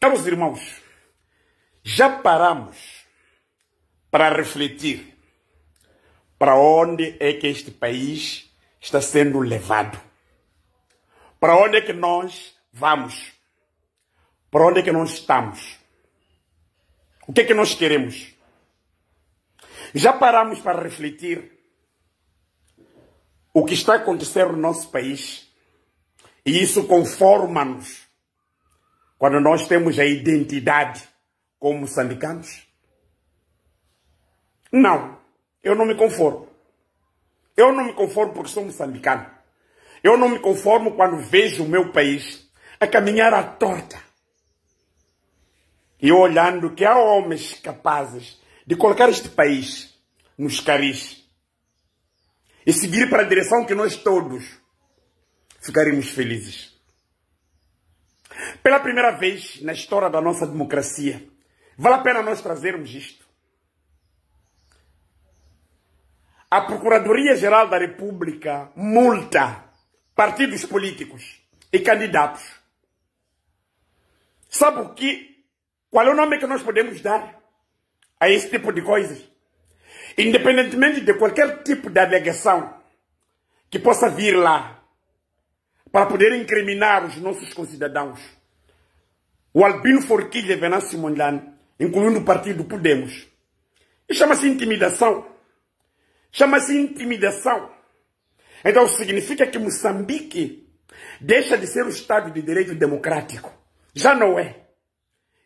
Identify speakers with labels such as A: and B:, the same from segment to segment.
A: Caros irmãos, já paramos para refletir para onde é que este país está sendo levado? Para onde é que nós vamos? Para onde é que nós estamos? O que é que nós queremos? Já paramos para refletir o que está acontecendo no nosso país? E isso conforma-nos quando nós temos a identidade como moçambicanos? Não, eu não me conformo. Eu não me conformo porque sou moçambicano. Eu não me conformo quando vejo o meu país a caminhar à torta. E olhando que há homens capazes de colocar este país nos caris e seguir para a direção que nós todos ficaremos felizes. Pela primeira vez na história da nossa democracia, vale a pena nós trazermos isto. A Procuradoria-Geral da República multa partidos políticos e candidatos. Sabe o que? Qual é o nome que nós podemos dar a esse tipo de coisas? Independentemente de qualquer tipo de alegação que possa vir lá para poder incriminar os nossos concidadãos, o Albino Forquilha Venâncio Mondlane, incluindo o partido Podemos, e chama-se intimidação. Chama-se intimidação. Então significa que Moçambique deixa de ser um Estado de direito democrático. Já não é.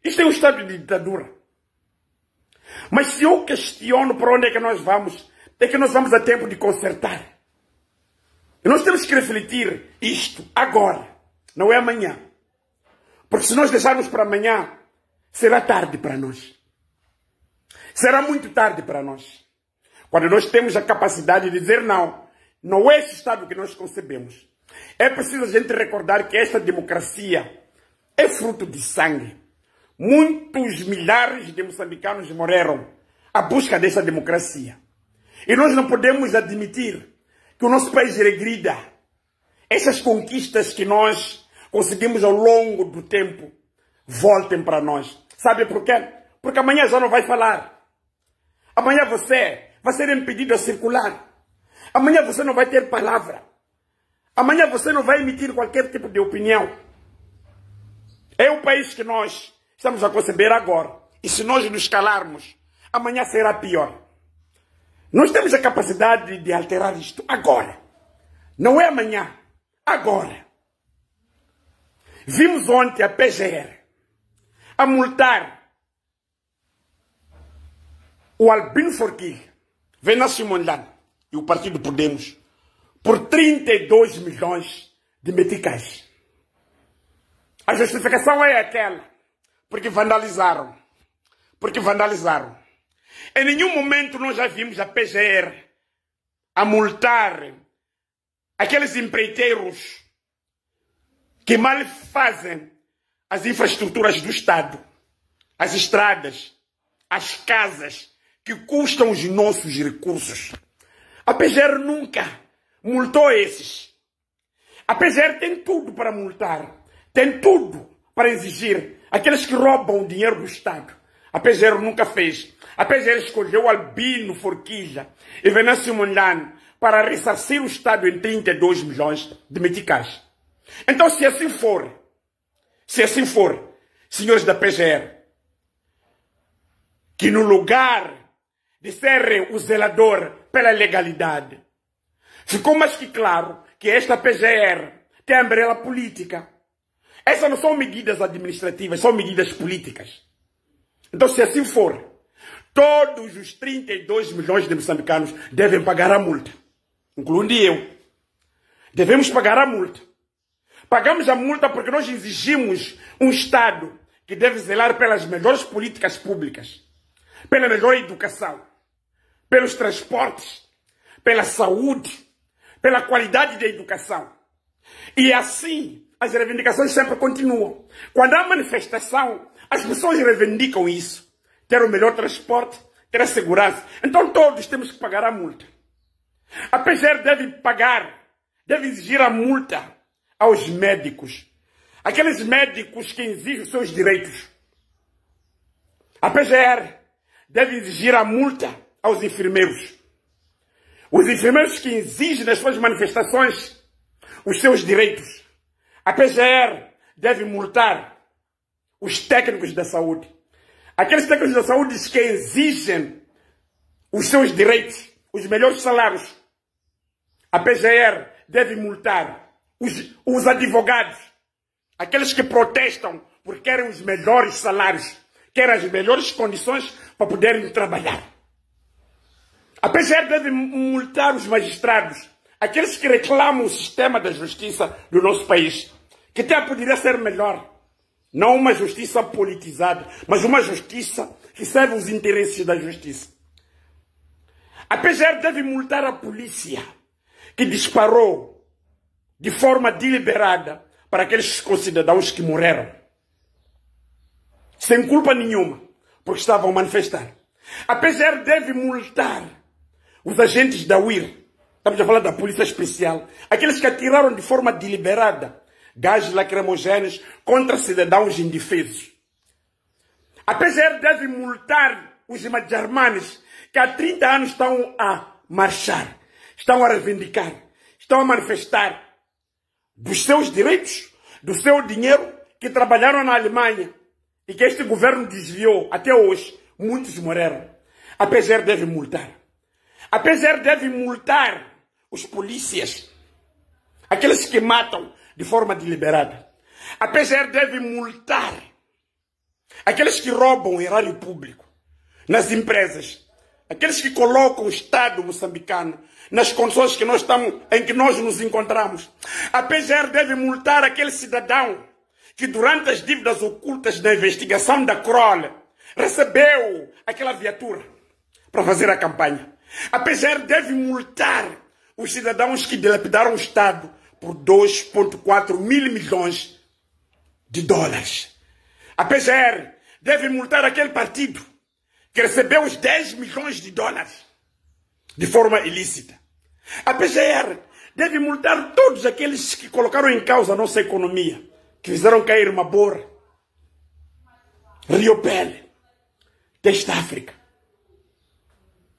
A: Isto é um Estado de ditadura. Mas se eu questiono para onde é que nós vamos, é que nós vamos a tempo de consertar. E nós temos que refletir isto agora, não é amanhã. Porque se nós deixarmos para amanhã, será tarde para nós. Será muito tarde para nós. Quando nós temos a capacidade de dizer não, não é esse Estado que nós concebemos. É preciso a gente recordar que esta democracia é fruto de sangue. Muitos milhares de moçambicanos morreram à busca dessa democracia. E nós não podemos admitir que o nosso país regrida. Essas conquistas que nós conseguimos ao longo do tempo voltem para nós. Sabe por quê? Porque amanhã já não vai falar. Amanhã você vai ser impedido a circular. Amanhã você não vai ter palavra. Amanhã você não vai emitir qualquer tipo de opinião. É o país que nós estamos a conceber agora. E se nós nos calarmos, amanhã será pior. Nós temos a capacidade de alterar isto agora. Não é amanhã, agora. Vimos ontem a PGR a multar o Albino Forquilha, Venâncio Mondlane e o partido Podemos por 32 milhões de meticais. A justificação é aquela, porque vandalizaram. Porque vandalizaram. Em nenhum momento nós já vimos a PGR a multar aqueles empreiteiros que mal fazem as infraestruturas do Estado, as estradas, as casas que custam os nossos recursos. A PGR nunca multou esses. A PGR tem tudo para multar, tem tudo para exigir aqueles que roubam o dinheiro do Estado. A PGR nunca fez. A PGR escolheu Albino Forquilha e Venâncio Mondlane para ressarcir o Estado em 32 milhões de meticais. Então, se assim for, senhores da PGR, que no lugar de ser o zelador pela legalidade, ficou mais que claro que esta PGR tem umbrella política. Essas não são medidas administrativas, são medidas políticas. Então, se assim for, todos os 32 milhões de moçambicanos devem pagar a multa, incluindo eu. Devemos pagar a multa. Pagamos a multa porque nós exigimos um Estado que deve zelar pelas melhores políticas públicas, pela melhor educação, pelos transportes, pela saúde, pela qualidade da educação. E assim, as reivindicações sempre continuam. Quando há manifestação, as pessoas reivindicam isso. Ter o melhor transporte, ter a segurança. Então todos temos que pagar a multa. A PGR deve pagar, deve exigir a multa aos médicos, aqueles médicos que exigem os seus direitos. A PGR deve exigir a multa aos enfermeiros. Os enfermeiros que exigem nas suas manifestações os seus direitos. A PGR deve multar os técnicos da saúde. Aqueles técnicos da saúde que exigem os seus direitos, os melhores salários. A PGR deve multar os advogados, aqueles que protestam porque querem os melhores salários, querem as melhores condições para poderem trabalhar. A PGR deve multar os magistrados, aqueles que reclamam o sistema da justiça do nosso país, que até poderia ser melhor. Não uma justiça politizada, mas uma justiça que serve os interesses da justiça. A PGR deve multar a polícia que disparou de forma deliberada para aqueles concidadãos que morreram, sem culpa nenhuma, porque estavam a manifestar. A PGR deve multar os agentes da UIR, estamos a falar da Polícia Especial, aqueles que atiraram de forma deliberada gases lacrimogéneos contra cidadãos indefesos. A PGR deve multar os madjarmanes que há 30 anos estão a marchar, estão a reivindicar, estão a manifestar dos seus direitos, do seu dinheiro, que trabalharam na Alemanha e que este governo desviou até hoje. Muitos morreram. A PGR deve multar. A PGR deve multar os polícias, aqueles que matam de forma deliberada. A PGR deve multar aqueles que roubam o erário público nas empresas, aqueles que colocam o Estado moçambicano nas condições que em que nós nos encontramos. A PGR deve multar aquele cidadão que durante as dívidas ocultas da investigação da Kroll recebeu aquela viatura para fazer a campanha. A PGR deve multar os cidadãos que dilapidaram o Estado por 2,4 mil milhões de dólares. A PGR deve multar aquele partido que recebeu os 10 milhões de dólares de forma ilícita. A PGR deve multar todos aqueles que colocaram em causa a nossa economia, que fizeram cair Mabora, Rio Pele, Teste África.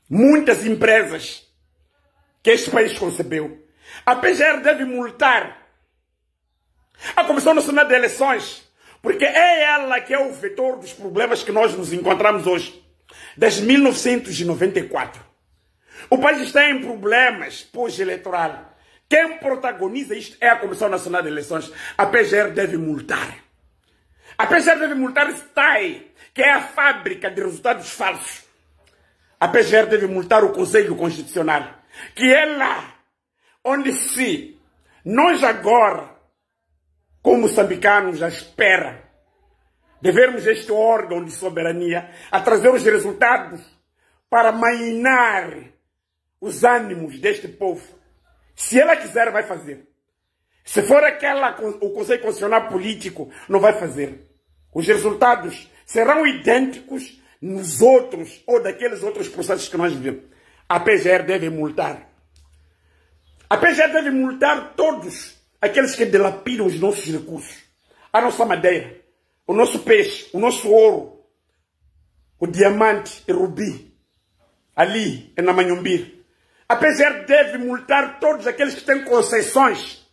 A: Muitas empresas que este país concebeu. A PGR deve multar a Comissão Nacional de Eleições, porque é ela que é o vetor dos problemas que nós nos encontramos hoje, desde 1994. O país está em problemas pós-eleitoral. Quem protagoniza isto é a Comissão Nacional de Eleições. A PGR deve multar. A PGR deve multar STAI, que é a fábrica de resultados falsos. A PGR deve multar o Conselho Constitucional, que é lá onde se nós agora, como moçambicanos, à espera de vermos este órgão de soberania a trazer os resultados para mainar os ânimos deste povo. Se ela quiser, vai fazer. Se for o Conselho Constitucional Político, não vai fazer. Os resultados serão idênticos nos outros ou daqueles outros processos que nós vivemos. A PGR deve multar. A PGR deve multar todos aqueles que dilapidam os nossos recursos. A nossa madeira, o nosso peixe, o nosso ouro, o diamante e rubi, ali na Manhumbir. A PGR deve multar todos aqueles que têm concessões,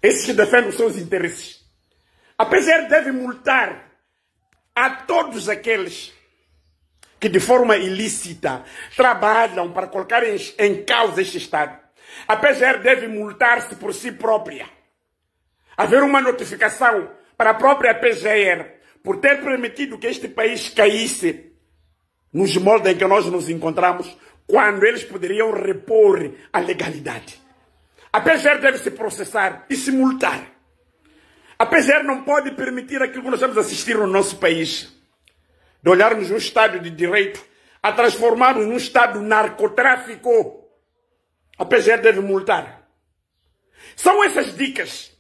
A: esses que defendem os seus interesses. A PGR deve multar a todos aqueles que de forma ilícita trabalham para colocar em causa este Estado. A PGR deve multar-se por si própria. Haver uma notificação para a própria PGR por ter permitido que este país caísse nos moldes em que nós nos encontramos, quando eles poderiam repor a legalidade. A PGR deve se processar e se multar. A PGR não pode permitir aquilo que nós estamos a assistir no nosso país, de olharmos um Estado de direito a transformarmos num Estado narcotráfico. A PGR deve multar. São essas dicas,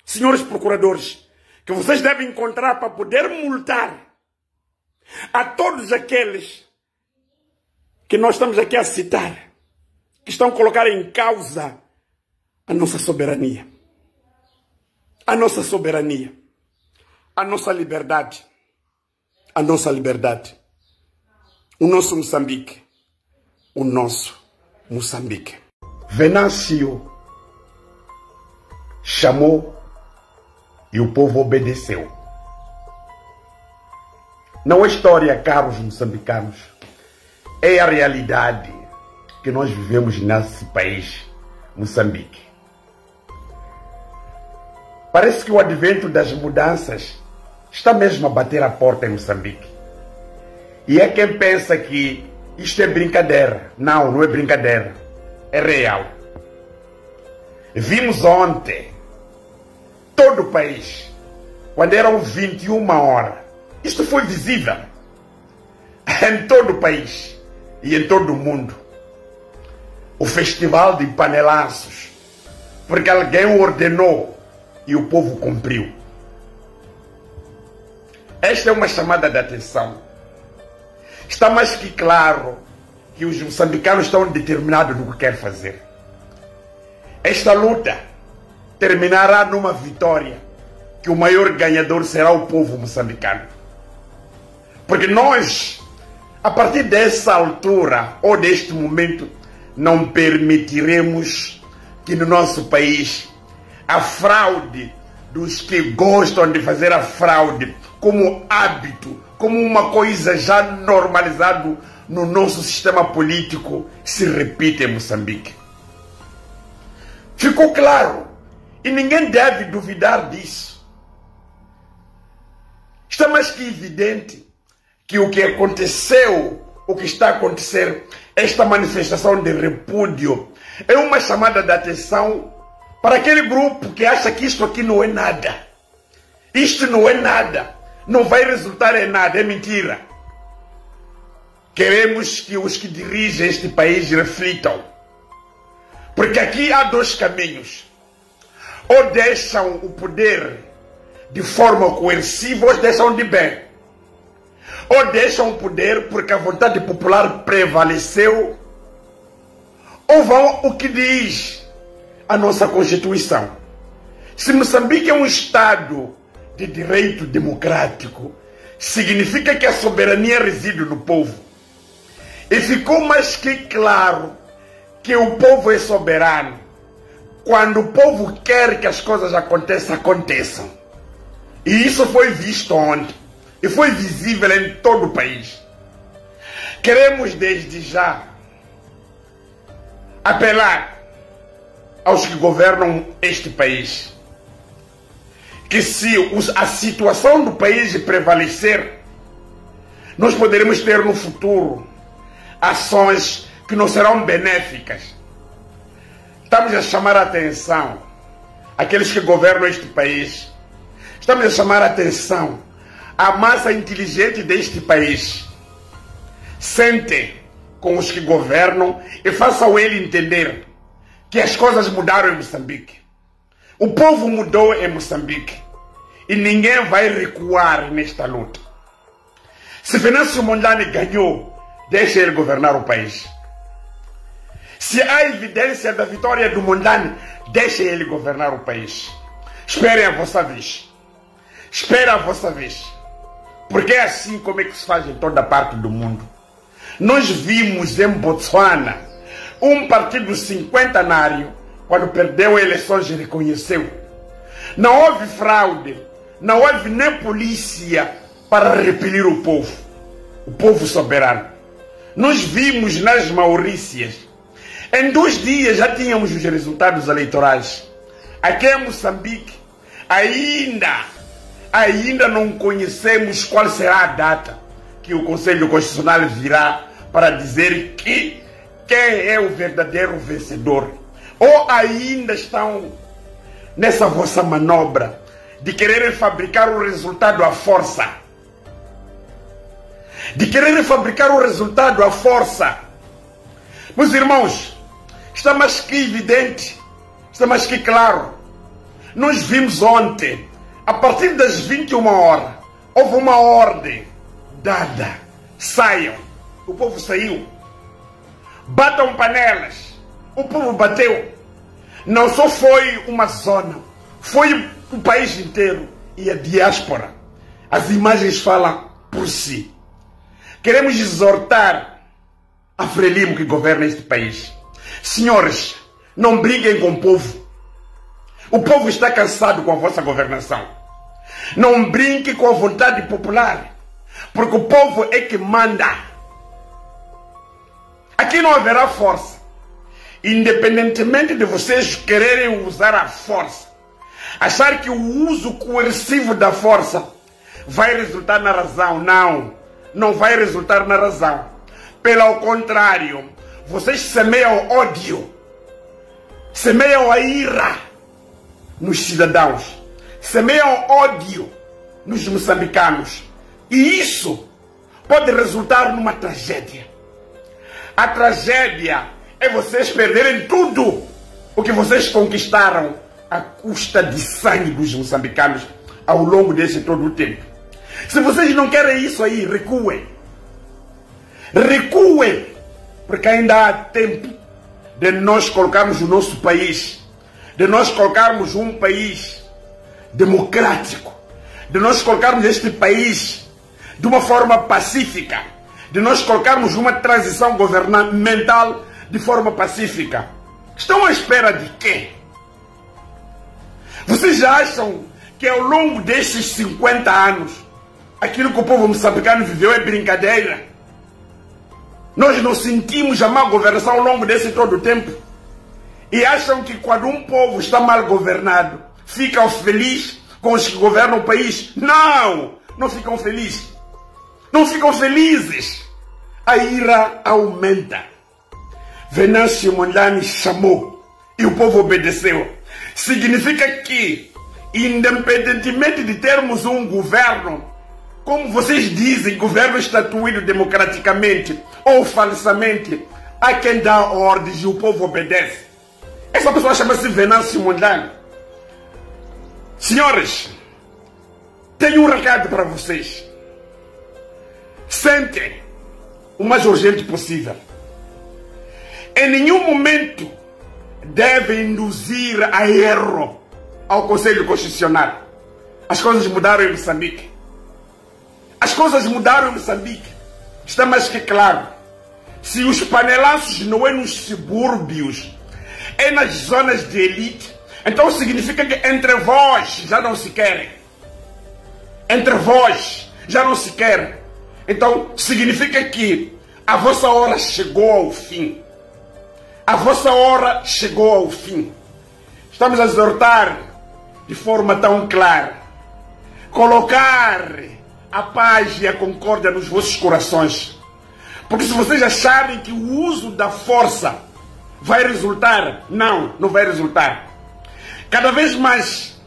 A: senhores procuradores, que vocês devem encontrar para poder multar a todos aqueles que nós estamos aqui a citar, que estão a colocar em causa a nossa soberania. a nossa soberania, a nossa liberdade, o nosso Moçambique, Venâncio chamou e o povo obedeceu. Não é história, caros moçambicanos, é a realidade que nós vivemos nesse país, Moçambique. Parece que o advento das mudanças está mesmo a bater a porta em Moçambique. E é quem pensa que isto é brincadeira. Não, não é brincadeira. É real. Vimos ontem, todo o país, quando eram 21 horas, isto foi visível em todo o país e em todo o mundo. O festival de panelaços, porque alguém ordenou e o povo cumpriu. Esta é uma chamada de atenção. Está mais que claro que os moçambicanos estão determinados no que querem fazer. Esta luta terminará numa vitória, que o maior ganhador será o povo moçambicano. Porque nós, a partir dessa altura ou deste momento, não permitiremos que no nosso país a fraude dos que gostam de fazer a fraude como hábito, como uma coisa já normalizada no nosso sistema político, se repita em Moçambique. Ficou claro e ninguém deve duvidar disso. Está mais que evidente que o que aconteceu, o que está a acontecer, esta manifestação de repúdio, é uma chamada de atenção para aquele grupo que acha que isto aqui não é nada. Isto não é nada. Não vai resultar em nada. É mentira. Queremos que os que dirigem este país reflitam. Porque aqui há dois caminhos. Ou deixam o poder de forma coerciva, ou deixam de bem. Ou deixam o poder porque a vontade popular prevaleceu, ou vão o que diz a nossa Constituição. Se Moçambique é um Estado de direito democrático, significa que a soberania reside no povo. E ficou mais que claro que o povo é soberano. Quando o povo quer que as coisas aconteçam. E isso foi visto ontem. E foi visível em todo o país. Queremos desde já apelar aos que governam este país que se a situação do país prevalecer, nós poderemos ter no futuro ações que não serão benéficas. Estamos a chamar a atenção àqueles que governam este país. Estamos a chamar a atenção à massa inteligente deste país. Sentem com os que governam e façam ele entender que as coisas mudaram em Moçambique. O povo mudou em Moçambique. E ninguém vai recuar nesta luta. Se Venâncio Mondlane ganhou, deixa ele governar o país. Se há evidência da vitória do Mondlane, deixa ele governar o país. Esperem a vossa vez. Espera a vossa vez. Porque é assim como é que se faz em toda parte do mundo. Nós vimos em Botsuana um partido cinquentenário, quando perdeu eleições, reconheceu. Não houve fraude, não houve nem polícia para repelir o povo soberano. Nós vimos nas Maurícias, em 2 dias já tínhamos os resultados eleitorais. Aqui em Moçambique, ainda não conhecemos qual será a data que o Conselho Constitucional virá para dizer quem é o verdadeiro vencedor. Ou ainda estão nessa vossa manobra de quererem fabricar o resultado à força. De quererem fabricar o resultado à força. Meus irmãos, está mais que evidente, está mais que claro. Nós vimos ontem, a partir das 21 horas, houve uma ordem dada. Saiam. O povo saiu. Batam panelas. O povo bateu. Não só foi uma zona, foi o país inteiro e a diáspora. As imagens falam por si. Queremos exortar a Frelimo que governa este país. Senhores, não briguem com o povo. O povo está cansado com a vossa governação. Não brinque com a vontade popular, porque o povo é que manda. Aqui não haverá força. Independentemente de vocês quererem usar a força, achar que o uso coercivo da força vai resultar na razão. Não, não vai resultar na razão. Pelo contrário, vocês semeiam ódio, semeiam a ira nos cidadãos, semeiam ódio nos moçambicanos. E isso pode resultar numa tragédia. A tragédia é vocês perderem tudo o que vocês conquistaram à custa de sangue dos moçambicanos ao longo desse todo o tempo. Se vocês não querem isso aí, recuem. Recuem, porque ainda há tempo de nós colocarmos o nosso país, de nós colocarmos um país democrático, de nós colocarmos este país de uma forma pacífica, de nós colocarmos uma transição governamental de forma pacífica. Estão à espera de quê? Vocês acham que ao longo destes 50 anos, aquilo que o povo moçambicano viveu é brincadeira? Nós não sentimos a má governação ao longo desse todo o tempo? E acham que quando um povo está mal governado, ficam felizes com os que governam o país? Não! Não ficam felizes. Não ficam felizes. A ira aumenta. Venâncio Mondlane chamou e o povo obedeceu. Significa que, independentemente de termos um governo, como vocês dizem, governo estatuído democraticamente ou falsamente, há quem dá ordens e o povo obedece. Essa pessoa chama-se Venâncio Mondlane. Senhores, tenho um recado para vocês. Sentem o mais urgente possível. Em nenhum momento deve induzir a erro ao Conselho Constitucional. As coisas mudaram em Moçambique. As coisas mudaram em Moçambique. Está mais que claro. Se os panelaços não é nos subúrbios, é nas zonas de elite, então significa que entre vós já não se querem. Entre vós já não se querem. Então significa que a vossa hora chegou ao fim. A vossa hora chegou ao fim. Estamos a exortar de forma tão clara. Colocar a paz e a concórdia nos vossos corações. Porque se vocês acharem que o uso da força vai resultar, não vai resultar. Cada vez mais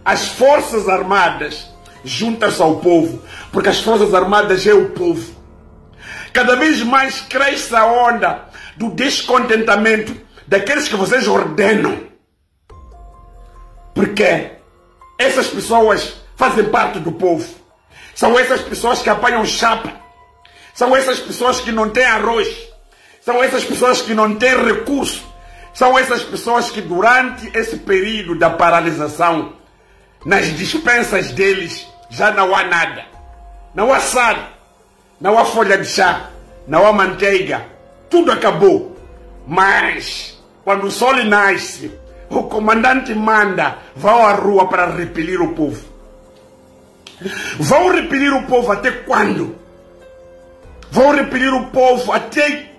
A: as Forças Armadas juntam-se ao povo, porque as Forças Armadas é o povo. Cada vez mais cresce a onda do descontentamento daqueles que vocês ordenam. Porque essas pessoas fazem parte do povo. São essas pessoas que apanham chapa. São essas pessoas que não têm arroz. São essas pessoas que não têm recurso. São essas pessoas que durante esse período da paralisação, nas dispensas deles, já não há nada. Não há sal, não há folha de chá, não há manteiga. Tudo acabou. Mas, quando o sol nasce, o comandante manda, vão à rua para repelir o povo. Vão repelir o povo até quando? Vão repelir o povo até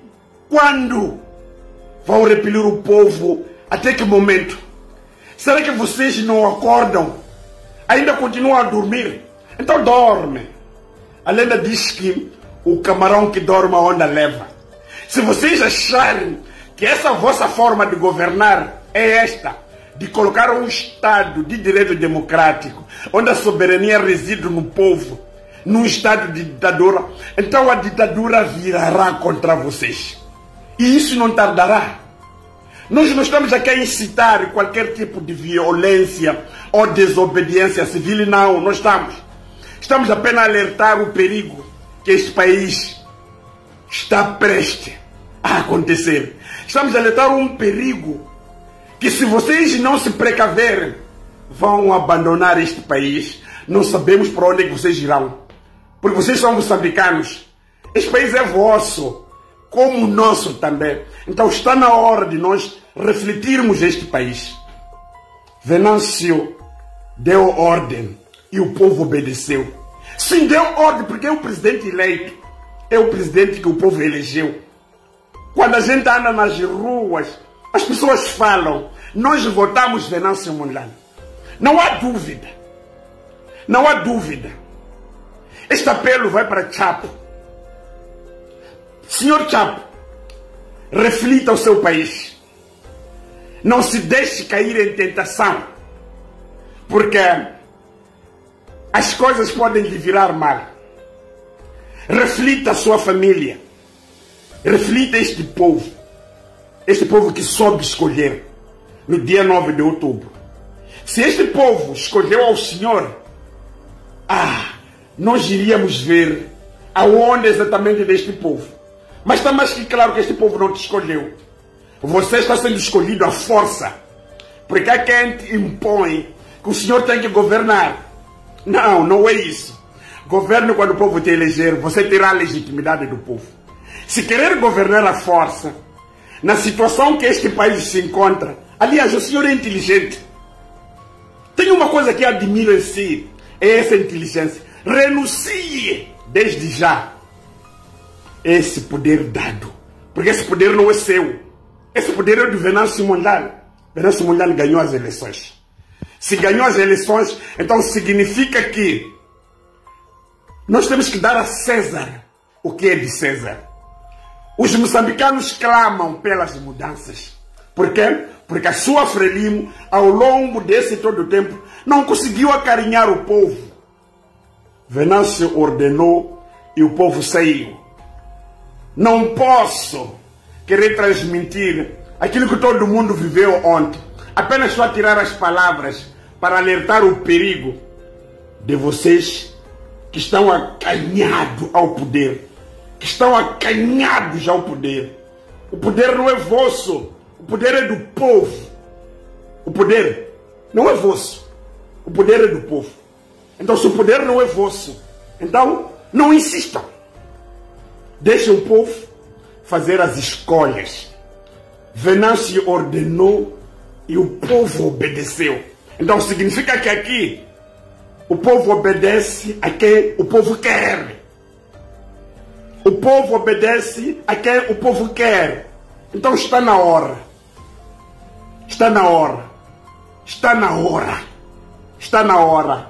A: quando? Vão repelir o povo até que momento? Será que vocês não acordam? Ainda continuam a dormir? Então dorme. A lenda diz que o camarão que dorme a onda leva. Se vocês acharem que essa vossa forma de governar é esta, de colocar um Estado de direito democrático, onde a soberania reside no povo, num Estado de ditadura, então a ditadura virará contra vocês. E isso não tardará. Nós não estamos aqui a incitar qualquer tipo de violência ou desobediência civil, não, não estamos. Estamos apenas a alertar o perigo que este país está prestes a acontecer. Estamos a alertar um perigo que, se vocês não se precaverem, vão abandonar este país. Não sabemos para onde é que vocês irão. Porque vocês são moçambicanos. Este país é vosso, como o nosso também. Então está na hora de nós refletirmos este país. Venâncio deu ordem e o povo obedeceu. Sim, deu ordem porque é o presidente eleito. É o presidente que o povo elegeu. Quando a gente anda nas ruas, as pessoas falam, nós votamos Venâncio Mondlane. Não há dúvida. Não há dúvida. Este apelo vai para Chapo. Senhor Chapo, reflita o seu país. Não se deixe cair em tentação. Porque as coisas podem lhe virar mal. Reflita a sua família. Reflita este povo. Este povo que soube escolher no dia 9 de outubro. Se este povo escolheu ao Senhor, nós iríamos ver aonde exatamente deste povo. Mas está mais que claro que este povo não te escolheu. Você está sendo escolhido à força. Porque há quem te impõe que o Senhor tem que governar. Não, não é isso. Governe quando o povo te eleger, você terá a legitimidade do povo. Se querer governar à força, na situação que este país se encontra, aliás, o Senhor é inteligente. Tem uma coisa que admiro em si, é essa inteligência. Renuncie desde já esse poder dado. Porque esse poder não é seu. Esse poder é do Venâncio Mondlane. Venâncio Mondlane ganhou as eleições. Se ganhou as eleições, então significa que nós temos que dar a César o que é de César. Os moçambicanos clamam pelas mudanças. Por quê? Porque a sua Frelimo, ao longo desse todo o tempo, não conseguiu acarinhar o povo. Venâncio ordenou e o povo saiu. Não posso querer transmitir aquilo que todo mundo viveu ontem. Apenas só tirar as palavras para alertar o perigo de vocês que estão acanhados ao poder. Que estão acanhados ao poder. O poder não é vosso. O poder é do povo. O poder não é vosso. O poder é do povo. Então, se o poder não é vosso, então não insistam. Deixem o povo fazer as escolhas. Venâncio ordenou e o povo obedeceu. Então significa que aqui o povo obedece a quem o povo quer. O povo obedece a quem o povo quer. Então está na hora. Está na hora. Está na hora. Está na hora.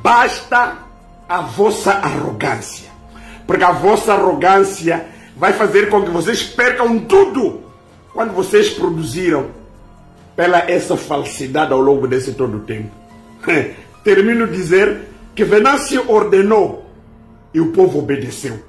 A: Basta a vossa arrogância. Porque a vossa arrogância vai fazer com que vocês percam tudo quando vocês produziram pela essa falsidade ao longo desse todo o tempo. Termino de dizer que Venâncio ordenou e o povo obedeceu.